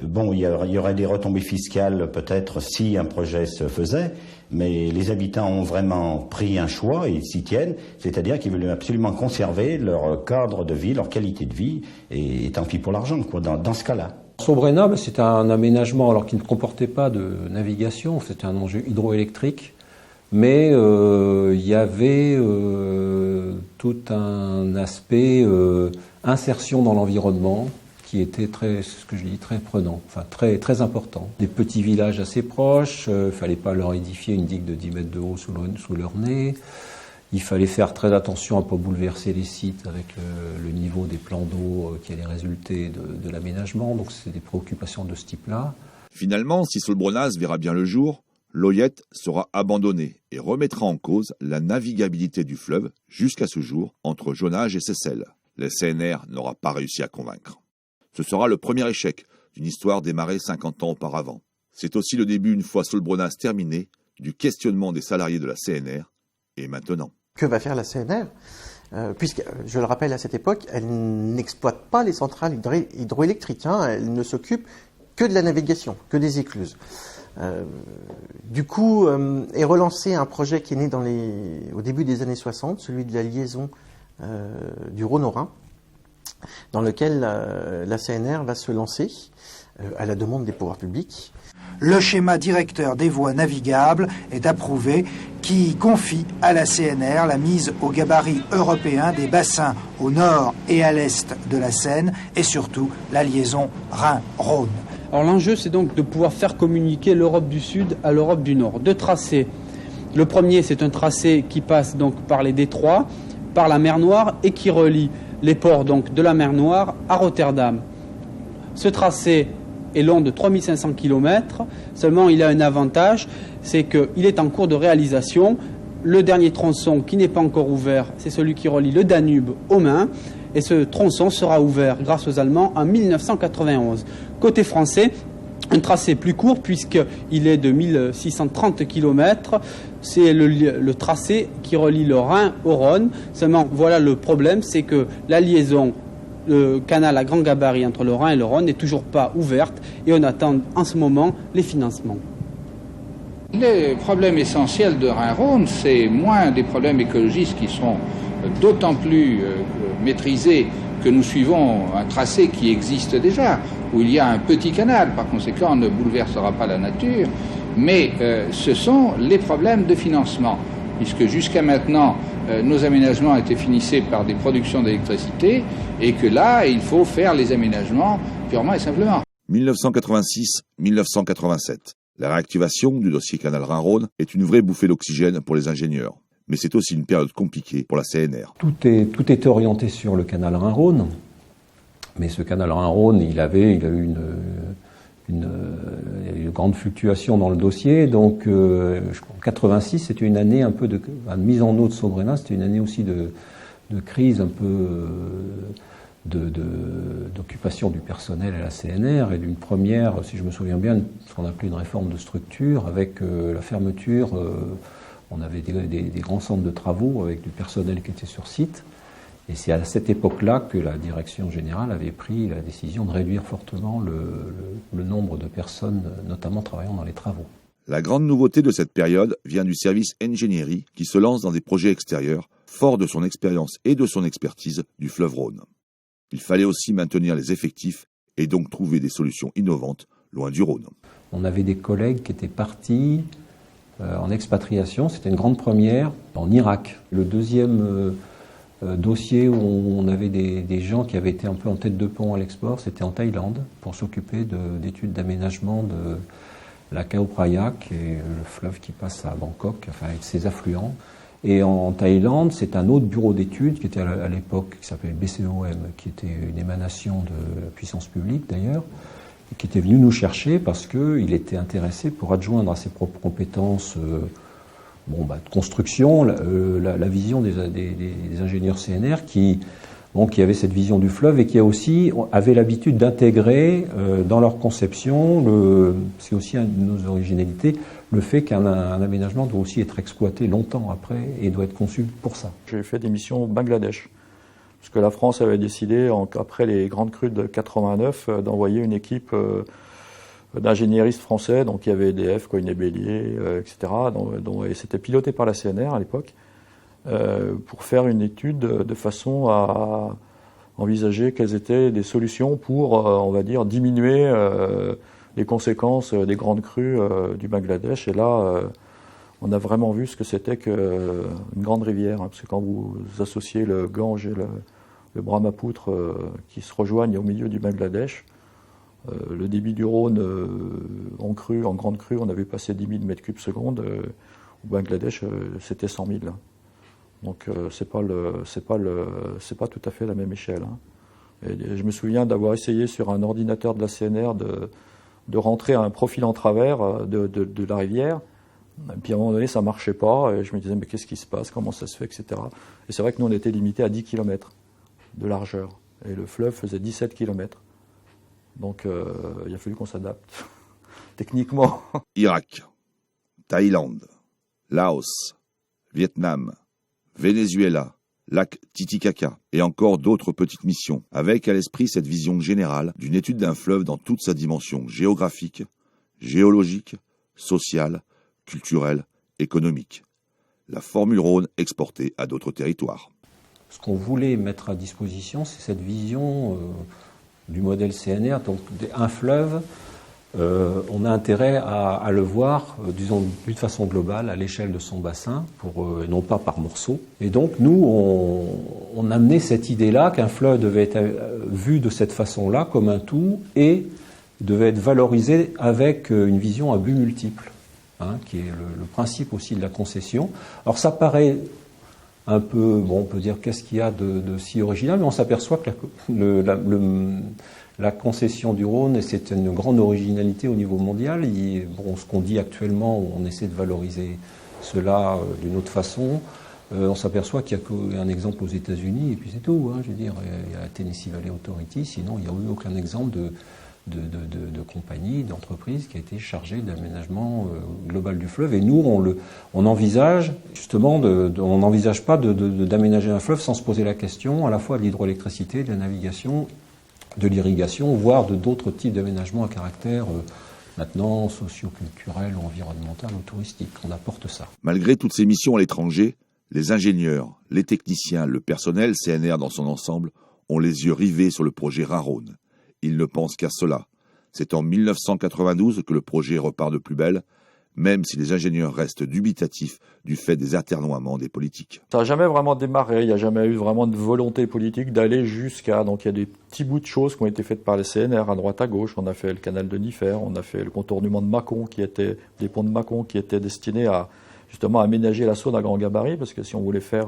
Bon, il y aurait des retombées fiscales peut-être si un projet se faisait, mais les habitants ont vraiment pris un choix et ils s'y tiennent, c'est-à-dire qu'ils veulent absolument conserver leur cadre de vie, leur qualité de vie, et tant pis pour l'argent, quoi, dans ce cas-là. Solbrenaz, c'était un aménagement alors qui ne comportait pas de navigation, c'était un enjeu hydroélectrique, mais il y avait tout un aspect insertion dans l'environnement, qui était ce que je dis, très prenant, enfin très, très important. Des petits villages assez proches, il ne fallait pas leur édifier une digue de 10 mètres de haut sous leur nez. Il fallait faire très attention à ne pas bouleverser les sites avec le niveau des plans d'eau qui allait résulter de l'aménagement. Donc c'est des préoccupations de ce type-là. Finalement, si Solbronaz verra bien le jour, l'Oyette sera abandonnée et remettra en cause la navigabilité du fleuve jusqu'à ce jour entre Jonage et Seyssel. Le CNR n'aura pas réussi à convaincre. Ce sera le premier échec d'une histoire démarrée 50 ans auparavant. C'est aussi le début, une fois Solbronaz terminé, du questionnement des salariés de la CNR. Et maintenant, que va faire la CNR ? Puisque, je le rappelle, à cette époque, elle n'exploite pas les centrales hydroélectriques. Elle ne s'occupe que de la navigation, que des écluses. Du coup, est relancé un projet qui est né au début des années 60, celui de la liaison du Rhône au Rhin, dans lequel la CNR va se lancer à la demande des pouvoirs publics. Le schéma directeur des voies navigables est approuvé, qui confie à la CNR la mise au gabarit européen des bassins au nord et à l'est de la Seine et surtout la liaison Rhin-Rhône. Alors l'enjeu, c'est donc de pouvoir faire communiquer l'Europe du Sud à l'Europe du Nord. Deux tracés. Le premier, c'est un tracé qui passe donc par les détroits, par la mer Noire et qui relie les ports donc de la mer Noire à Rotterdam. Ce tracé est long de 3500 km, seulement il a un avantage, c'est qu'il est en cours de réalisation. Le dernier tronçon qui n'est pas encore ouvert, c'est celui qui relie le Danube au Main, et ce tronçon sera ouvert grâce aux Allemands en 1991. Côté français, un tracé plus court puisqu'il est de 1630 km, c'est le tracé qui relie le Rhin au Rhône. Seulement, voilà le problème, c'est que la liaison le canal à grand gabarit entre le Rhin et le Rhône n'est toujours pas ouverte et on attend en ce moment les financements. Les problèmes essentiels de Rhin-Rhône, c'est moins des problèmes écologiques qui sont d'autant plus maîtrisés que nous suivons un tracé qui existe déjà, où il y a un petit canal, par conséquent on ne bouleversera pas la nature, mais ce sont les problèmes de financement, puisque jusqu'à maintenant nos aménagements étaient financés par des productions d'électricité, et que là, il faut faire les aménagements purement et simplement. 1986-1987. La réactivation du dossier Canal Rhin-Rhône est une vraie bouffée d'oxygène pour les ingénieurs. Mais c'est aussi une période compliquée pour la CNR. Tout était orienté sur le canal Rhin-Rhône. Mais ce canal Rhin-Rhône, il a eu une grande fluctuation dans le dossier. Donc, je crois, 86, c'était une année un peu de mise en eau de Solbronaz. C'était une année aussi de crise, un peu d'occupation du personnel à la CNR et d'une première, si je me souviens bien, ce qu'on appelait une réforme de structure avec la fermeture. On avait des grands centres de travaux avec du personnel qui était sur site. Et c'est à cette époque-là que la direction générale avait pris la décision de réduire fortement le nombre de personnes, notamment travaillant dans les travaux. La grande nouveauté de cette période vient du service ingénierie qui se lance dans des projets extérieurs, fort de son expérience et de son expertise du fleuve Rhône. Il fallait aussi maintenir les effectifs et donc trouver des solutions innovantes loin du Rhône. On avait des collègues qui étaient partis en expatriation, c'était une grande première, en Irak. Le deuxième dossier où on avait des gens qui avaient été un peu en tête de pont à l'export, c'était en Thaïlande, pour s'occuper d'études d'aménagement de la Chao Phraya, qui est le fleuve qui passe à Bangkok, enfin avec ses affluents. Et en Thaïlande, c'est un autre bureau d'études qui était à l'époque, qui s'appelait BCOM, qui était une émanation de la puissance publique d'ailleurs, et qui était venu nous chercher parce qu'il était intéressé pour adjoindre à ses propres compétences de construction la vision des ingénieurs CNR qui avaient cette vision du fleuve et qui avaient l'habitude d'intégrer dans leur conception, c'est aussi une de nos originalités, le fait qu'un aménagement doit aussi être exploité longtemps après et doit être conçu pour ça. J'ai fait des missions au Bangladesh, parce que la France avait décidé, après les grandes crues de 89, d'envoyer une équipe d'ingénieristes français, donc il y avait EDF, Coyne Bélier, etc., et c'était piloté par la CNR à l'époque, pour faire une étude de façon à envisager quelles étaient des solutions pour, on va dire, diminuer les conséquences des grandes crues du Bangladesh. Et là, on a vraiment vu ce que c'était qu'une grande rivière, parce que quand vous associez le Gange et le Brahmapoutre qui se rejoignent au milieu du Bangladesh. Le débit du Rhône en grande crue, on avait passé 10 000 mètres cubes secondes. Au Bangladesh, c'était 100 000. Donc c'est pas tout à fait la même échelle. Hein. Et je me souviens d'avoir essayé sur un ordinateur de la CNR de rentrer un profil en travers de la rivière. Et puis à un moment donné, ça ne marchait pas. Et je me disais, mais qu'est-ce qui se passe? Comment ça se fait, etc. Et c'est vrai que nous, on était limité à 10 km de largeur. Et le fleuve faisait 17 km. Donc il a fallu qu'on s'adapte, techniquement. Irak, Thaïlande, Laos, Vietnam, Venezuela, lac Titicaca et encore d'autres petites missions, avec à l'esprit cette vision générale d'une étude d'un fleuve dans toute sa dimension géographique, géologique, sociale, culturelle, économique. La formule Rhône exportée à d'autres territoires. Ce qu'on voulait mettre à disposition, c'est cette vision du modèle CNR, donc un fleuve, on a intérêt à le voir, disons, d'une façon globale, à l'échelle de son bassin, et non pas par morceaux. Et donc, nous, on amenait cette idée-là qu'un fleuve devait être vu de cette façon-là, comme un tout, et devait être valorisé avec une vision à but multiple, hein, qui est le principe aussi de la concession. Alors, ça paraît un peu, bon, on peut dire qu'est-ce qu'il y a de si original, mais on s'aperçoit que la concession du Rhône, c'est une grande originalité au niveau mondial. Ce qu'on dit actuellement, on essaie de valoriser cela d'une autre façon. On s'aperçoit qu'il n'y a qu'un exemple aux États-Unis, et puis c'est tout. Hein, je veux dire, il y a la Tennessee Valley Authority, sinon il n'y a eu aucun exemple de compagnie, d'entreprise qui a été chargée d'aménagement global du fleuve. Et nous, on envisage justement, on n'envisage pas d'aménager un fleuve sans se poser la question à la fois de l'hydroélectricité, de la navigation, de l'irrigation, voire de d'autres types d'aménagements à caractère maintenant socio-culturel ou environnemental ou touristique. On apporte ça. Malgré toutes ces missions à l'étranger, les ingénieurs, les techniciens, le personnel CNR dans son ensemble ont les yeux rivés sur le projet Rhin-Rhône. Ils ne pensent qu'à cela. C'est en 1992 que le projet repart de plus belle, même si les ingénieurs restent dubitatifs du fait des atermoiements des politiques. Ça n'a jamais vraiment démarré, il n'y a jamais eu vraiment de volonté politique d'aller jusqu'à... Donc il y a des petits bouts de choses qui ont été faites par les CNR à droite à gauche. On a fait le canal de Niffer, on a fait le contournement de Mâcon, des ponts de Mâcon qui étaient destinés à justement aménager la Saône à grand gabarit, parce que si on voulait faire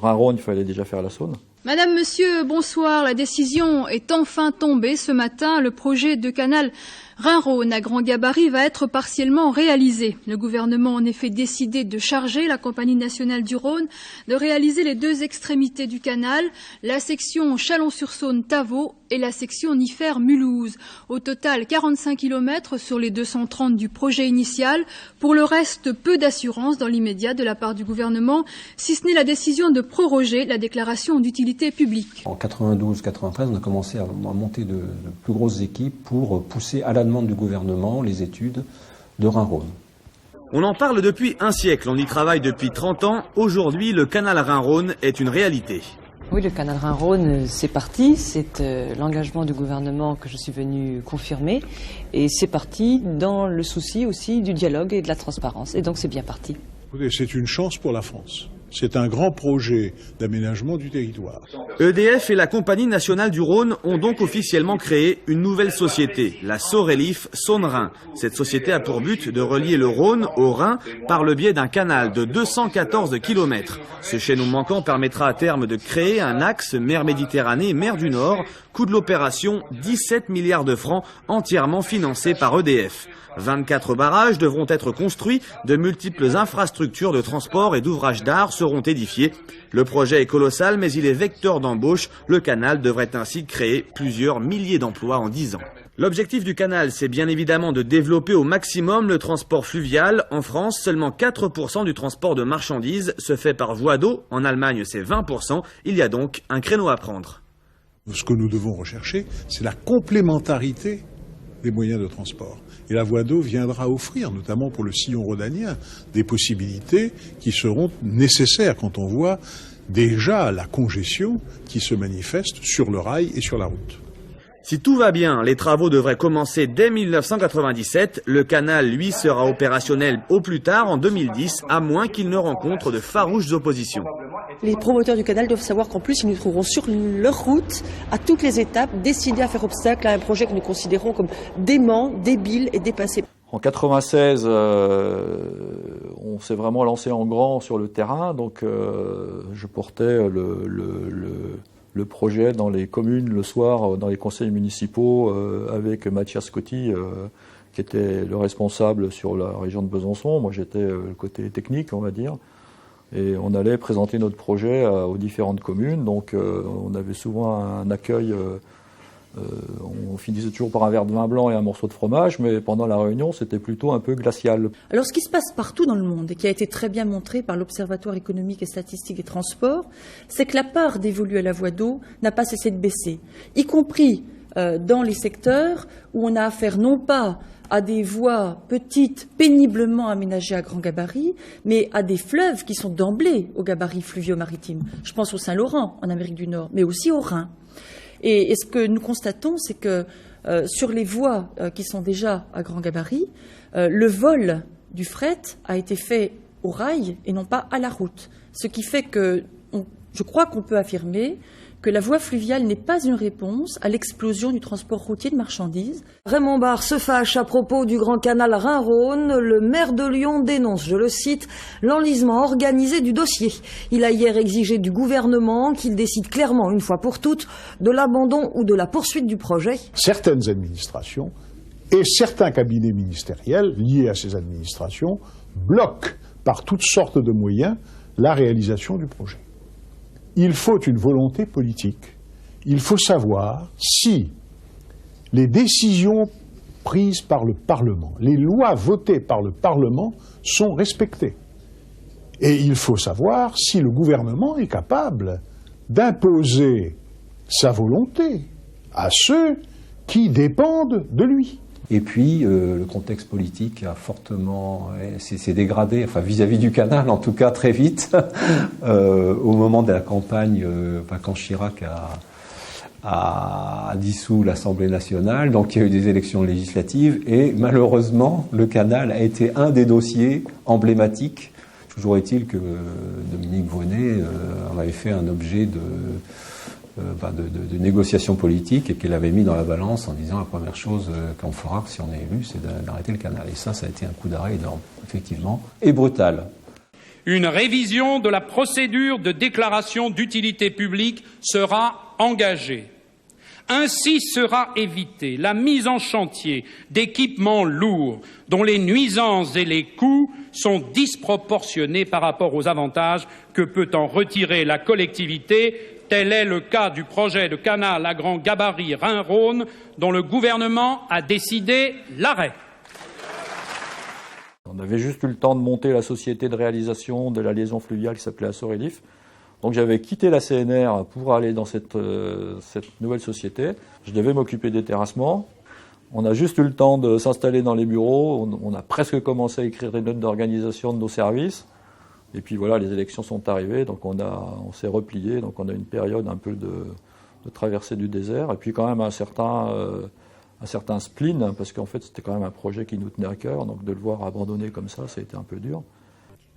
Rhin-Rhône, il fallait déjà faire la Saône. Madame, monsieur, bonsoir. La décision est enfin tombée ce matin. Le projet de canal Rhin-Rhône à grand gabarit va être partiellement réalisé. Le gouvernement a en effet décidé de charger la Compagnie nationale du Rhône de réaliser les deux extrémités du canal, la section Chalon-sur-Saône-Tavaux et la section Niffer-Mulhouse. Au total, 45 km sur les 230 du projet initial. Pour le reste, peu d'assurance dans l'immédiat de la part du gouvernement, si ce n'est la décision de proroger la déclaration d'utilité publique. En 92-93, on a commencé à monter de plus grosses équipes pour pousser à la demande du gouvernement les études de Rhin-Rhône. On en parle depuis un siècle, on y travaille depuis 30 ans. Aujourd'hui, le canal Rhin-Rhône est une réalité. Oui, le canal Rhin-Rhône, c'est parti. C'est l'engagement du gouvernement que je suis venu confirmer. Et c'est parti dans le souci aussi du dialogue et de la transparence. Et donc c'est bien parti. C'est une chance pour la France. C'est un grand projet d'aménagement du territoire. EDF et la Compagnie nationale du Rhône ont donc officiellement créé une nouvelle société, la Sorelif Saône-Rhin. Cette société a pour but de relier le Rhône au Rhin par le biais d'un canal de 214 km. Ce chaînon manquant permettra à terme de créer un axe mer Méditerranée-mer du Nord. Coût de l'opération, 17 milliards de francs entièrement financés par EDF. 24 barrages devront être construits, de multiples infrastructures de transport et d'ouvrages d'art seront édifiés. Le projet est colossal, mais il est vecteur d'embauche. Le canal devrait ainsi créer plusieurs milliers d'emplois en 10 ans. L'objectif du canal, c'est bien évidemment de développer au maximum le transport fluvial. En France, seulement 4% du transport de marchandises se fait par voie d'eau. En Allemagne, c'est 20%. Il y a donc un créneau à prendre. Ce que nous devons rechercher, c'est la complémentarité des moyens de transport. Et la voie d'eau viendra offrir, notamment pour le sillon rhodanien, des possibilités qui seront nécessaires quand on voit déjà la congestion qui se manifeste sur le rail et sur la route. Si tout va bien, les travaux devraient commencer dès 1997. Le canal, lui, sera opérationnel au plus tard en 2010, à moins qu'il ne rencontre de farouches oppositions. Les promoteurs du canal doivent savoir qu'en plus, ils nous trouveront sur leur route, à toutes les étapes, décidés à faire obstacle à un projet que nous considérons comme dément, débile et dépassé. En 96, on s'est vraiment lancé en grand sur le terrain, donc je portais le projet dans les communes le soir, dans les conseils municipaux, avec Mathias Scotti, qui était le responsable sur la région de Besançon. Moi, j'étais le côté technique, on va dire. Et on allait présenter notre projet aux différentes communes. Donc, on avait souvent un accueil. On finissait toujours par un verre de vin blanc et un morceau de fromage, mais pendant la réunion, c'était plutôt un peu glacial. Alors, ce qui se passe partout dans le monde, et qui a été très bien montré par l'Observatoire économique et statistique et transport, c'est que la part dévolue à la voie d'eau n'a pas cessé de baisser, y compris dans les secteurs où on a affaire non pas à des voies petites, péniblement aménagées à grand gabarit, mais à des fleuves qui sont d'emblée au gabarit fluvio-maritime. Je pense au Saint-Laurent, en Amérique du Nord, mais aussi au Rhin. Et ce que nous constatons, c'est que sur les voies qui sont déjà à grand gabarit, le vol du fret a été fait au rail et non pas à la route. Ce qui fait que je crois qu'on peut affirmer que la voie fluviale n'est pas une réponse à l'explosion du transport routier de marchandises. Raymond Barre se fâche à propos du grand canal Rhin-Rhône. Le maire de Lyon dénonce, je le cite, l'enlisement organisé du dossier. Il a hier exigé du gouvernement qu'il décide clairement, une fois pour toutes, de l'abandon ou de la poursuite du projet. Certaines administrations et certains cabinets ministériels liés à ces administrations bloquent par toutes sortes de moyens la réalisation du projet. Il faut une volonté politique. Il faut savoir si les décisions prises par le Parlement, les lois votées par le Parlement sont respectées. Et il faut savoir si le gouvernement est capable d'imposer sa volonté à ceux qui dépendent de lui. Et puis, le contexte politique a fortement s'est dégradé, enfin vis-à-vis du canal en tout cas très vite, au moment de la campagne, quand Chirac a dissous l'Assemblée nationale, donc il y a eu des élections législatives, et malheureusement, le canal a été un des dossiers emblématiques. Toujours est-il que Dominique Vonnet en avait fait un objet de négociations politiques et qu'elle avait mis dans la balance en disant la première chose qu'on fera si on est élu, c'est d'arrêter le canal. Et ça a été un coup d'arrêt énorme, effectivement, et brutal. Une révision de la procédure de déclaration d'utilité publique sera engagée. Ainsi sera évitée la mise en chantier d'équipements lourds dont les nuisances et les coûts sont disproportionnés par rapport aux avantages que peut en retirer la collectivité. Tel est le cas du projet de canal à grand gabarit Rhin-Rhône dont le gouvernement a décidé l'arrêt. On avait juste eu le temps de monter la société de réalisation de la liaison fluviale qui s'appelait Assorelif. Donc j'avais quitté la CNR pour aller dans cette nouvelle société. Je devais m'occuper des terrassements. On a juste eu le temps de s'installer dans les bureaux. On a presque commencé à écrire des notes d'organisation de nos services. Et puis voilà, les élections sont arrivées, donc on s'est replié, donc on a une période un peu de traversée du désert, et puis quand même un certain spleen, hein, parce qu'en fait c'était quand même un projet qui nous tenait à cœur, donc de le voir abandonné comme ça a été un peu dur.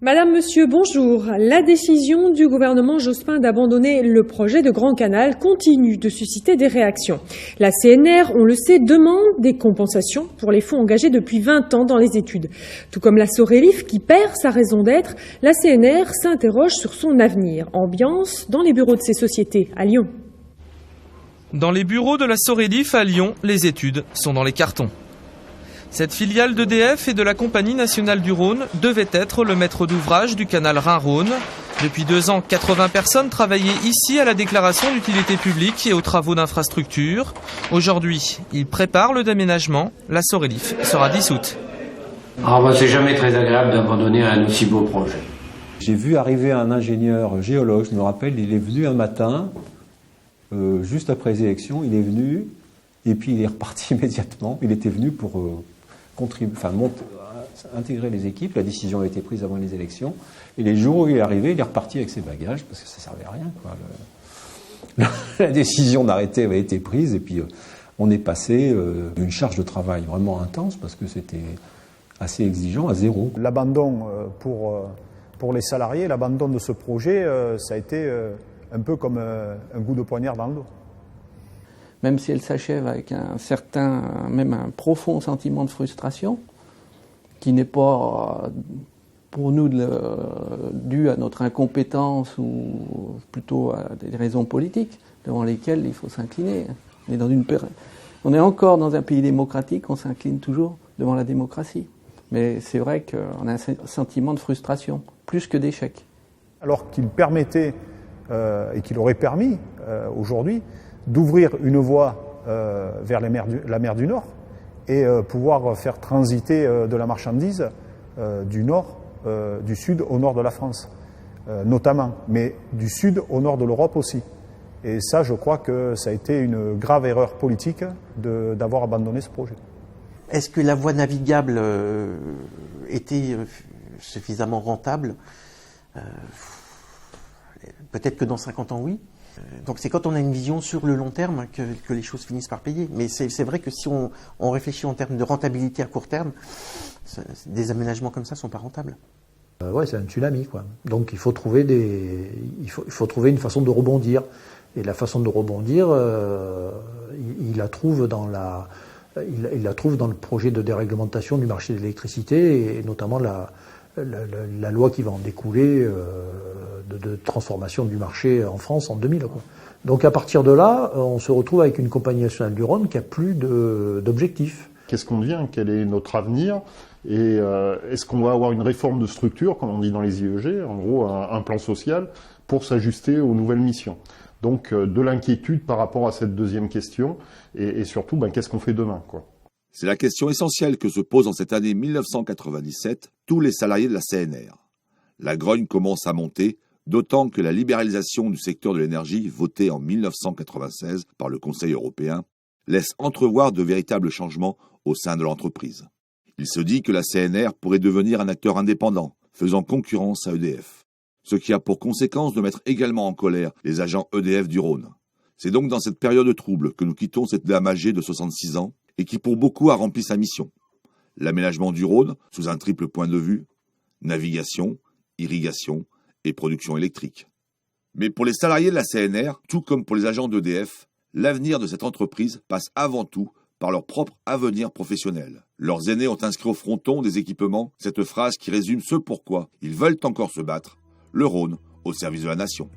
Madame, Monsieur, bonjour. La décision du gouvernement Jospin d'abandonner le projet de Grand Canal continue de susciter des réactions. La CNR, on le sait, demande des compensations pour les fonds engagés depuis 20 ans dans les études. Tout comme la Sorelif qui perd sa raison d'être, la CNR s'interroge sur son avenir. Ambiance dans les bureaux de ces sociétés à Lyon. Dans les bureaux de la Sorelif à Lyon, les études sont dans les cartons. Cette filiale d'EDF et de la Compagnie nationale du Rhône devait être le maître d'ouvrage du canal Rhin-Rhône. Depuis 2 ans, 80 personnes travaillaient ici à la déclaration d'utilité publique et aux travaux d'infrastructure. Aujourd'hui, ils préparent le déménagement. La Sorelif sera dissoute. C'est jamais très agréable d'abandonner un aussi beau projet. J'ai vu arriver un ingénieur géologue, je me rappelle, il est venu un matin, juste après les élections, il est venu, et puis il est reparti immédiatement. Il était venu pour intégrer les équipes. La décision a été prise avant les élections. Et les jours où il est arrivé, il est reparti avec ses bagages, parce que ça ne servait à rien, quoi. La décision d'arrêter avait été prise, et puis on est passé d'une charge de travail vraiment intense, parce que c'était assez exigeant, à zéro. L'abandon pour Pour les salariés, l'abandon de ce projet, ça a été un peu comme un coup de poignard dans le dos. Même si elle s'achève avec même un profond sentiment de frustration, qui n'est pas pour nous dû à notre incompétence ou plutôt à des raisons politiques devant lesquelles il faut s'incliner. On est encore dans un pays démocratique, on s'incline toujours devant la démocratie. Mais c'est vrai qu'on a un sentiment de frustration, plus que d'échec. Alors qu'il permettait et qu'il aurait permis aujourd'hui d'ouvrir une voie vers la mer du Nord et pouvoir faire transiter de la marchandise du sud au nord de la France, notamment, mais du sud au nord de l'Europe aussi. Et ça, je crois que ça a été une grave erreur politique d'avoir abandonné ce projet. Est-ce que la voie navigable était suffisamment rentable ? Peut-être que dans 50 ans, oui. Donc c'est quand on a une vision sur le long terme que les choses finissent par payer. Mais c'est vrai que si on réfléchit en termes de rentabilité à court terme, des aménagements comme ça ne sont pas rentables. Ouais, c'est un tsunami, quoi. Donc il faut trouver il faut trouver une façon de rebondir. Et la façon de rebondir, il la trouve dans le projet de déréglementation du marché de l'électricité et notamment la loi qui va en découler de transformation du marché en France en 2000. Quoi. Donc à partir de là, on se retrouve avec une compagnie nationale du Rhône qui a plus d'objectifs. Qu'est-ce qu'on devient ? Quel est notre avenir ? Et est-ce qu'on va avoir une réforme de structure, comme on dit dans les IEG, en gros un plan social, pour s'ajuster aux nouvelles missions ? Donc de l'inquiétude par rapport à cette deuxième question et surtout, qu'est-ce qu'on fait demain, quoi ? C'est la question essentielle que se posent en cette année 1997 tous les salariés de la CNR. La grogne commence à monter, d'autant que la libéralisation du secteur de l'énergie, votée en 1996 par le Conseil européen, laisse entrevoir de véritables changements au sein de l'entreprise. Il se dit que la CNR pourrait devenir un acteur indépendant, faisant concurrence à EDF. Ce qui a pour conséquence de mettre également en colère les agents EDF du Rhône. C'est donc dans cette période de trouble que nous quittons cette dame âgée de 66 ans et qui pour beaucoup a rempli sa mission. L'aménagement du Rhône sous un triple point de vue, navigation, irrigation et production électrique. Mais pour les salariés de la CNR, tout comme pour les agents d'EDF, l'avenir de cette entreprise passe avant tout par leur propre avenir professionnel. Leurs aînés ont inscrit au fronton des équipements cette phrase qui résume ce pourquoi ils veulent encore se battre, le Rhône au service de la nation.